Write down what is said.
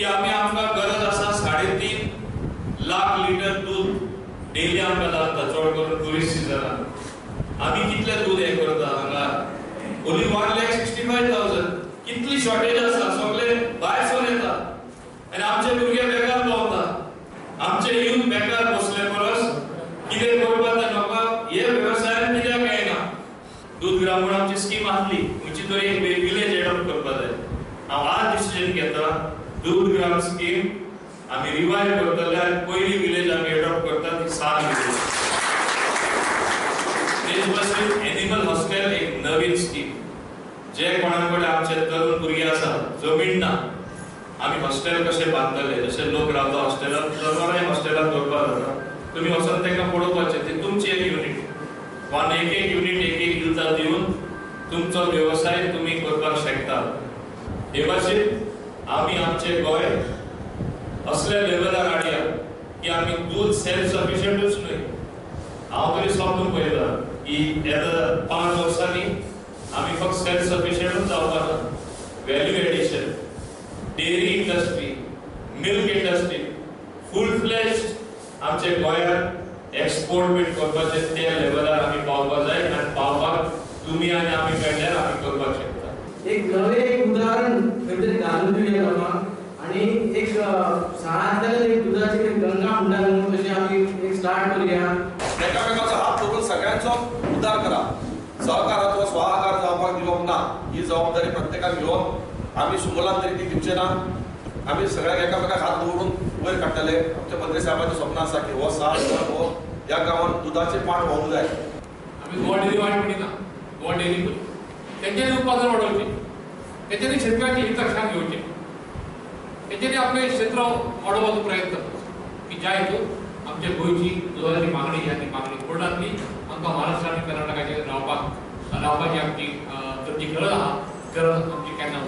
की आमकां गरज आसा 3.5 लाख लिटर दूध डेली आमकां लागता, चड करून टुरिस्ट सिजनाक। आमी कितले दूध हे करता हांगा? ओन्ली 1,65,000। कितली शॉर्टेज आसा, सगळे भायरसून येता आनी आमचे भुरगे बेकार पावता। आमचे यूथ बेकार बसले परस कितें करपाक नका हे वेवसायान कित्याक येना? दूध ग्राम म्हणून आमची स्कीम आसली, खंयची तरी एक विलेज एडॉप्ट करपाक जाय। हांव आज डिसिजन घेता, दूध ग्राम स्कीम आमी रिवाइव करतले आनी पयली विलेज आमी एडॉप्ट करता ती 7 विलेज। देशभर एनिमल हॉस्टेल एक नवीन स्कीम, जे कोणाकडे आमचे तरुण भुरगे आसा, जमीन ना, आमी हॉस्टेल कशे बांदतले, जशे लोक रावता हॉस्टेलात, जनावरांय हॉस्टेलात दवरपाक जाता। तुम्ही वचून तांकां पळोवपाचें, ती तुमची एक युनिट, वन एक युनिट एक दिवसा दिवन तुमचो व्यवसाय तुम्ही करपाक शकता। हे भाशेन आमी आमचे गोंय असल्या लेवलार हाडया की आमी दूध सेल्फ सफिशियंटूच न्हय, हांव तरी स्वप्न पळयता की येता 5 वर्सांनी आमी फक्त सेल्फ सफिशियंटूच जावपाक ना, value addition, dairy industry, milk industry, full fledge आमचे गोंयांत एक्सपोर्ट बीट करपाचे त्या लेवलार आमी पावपाक जाय आनी पावपाक तुम्ही आनी आमी मेळ्ळ्यार आमी करपाक शकता। एक नवें उदाहरण खंय घालून दिवया लोकांक आनी एक शाळांतल्यान एक दुधाची गंगा म्हणटा न्हू तशें आमी एक स्टार्ट करुया। एकामेकाचो हात धरून सगळ्यांचो उद्धार करा। सहकाराचो स्वाहाकार जावपाक दिवप ना, ही जबाबदारी प्रत्येकान घेवन आमी सुमोलान तरी ती दिवचे ना। आमी सगळ्याक एकामेकाक हात धरून वयर काडटले। आमच्या मंत्री साहेबाचें स्वप्न आसा की हो साल हो ह्या गांवांत दुधाचे पाट व्हावंक जाय। आमी गोवा डेअरी वायट म्हणिना, गोवा डेअरी करू, तेंच्यांनी उत्पादन वाडोवचें, तेंच्यांनी शेतकऱ्याचें हित लक्षांत घेवचें, तेंच्यांनी आपलें क्षेत्र वाडोवपाचो प्रयत्न करचो की ज्या हेतून आमच्या गोंयची दुधाची मागणी जी आसा ती मागणी पूर्ण जातली। आमकां महाराष्ट्र आनी कर्नाटकाचेर रावपाची आमची जी गरज आहा, गरज आमची केन्ना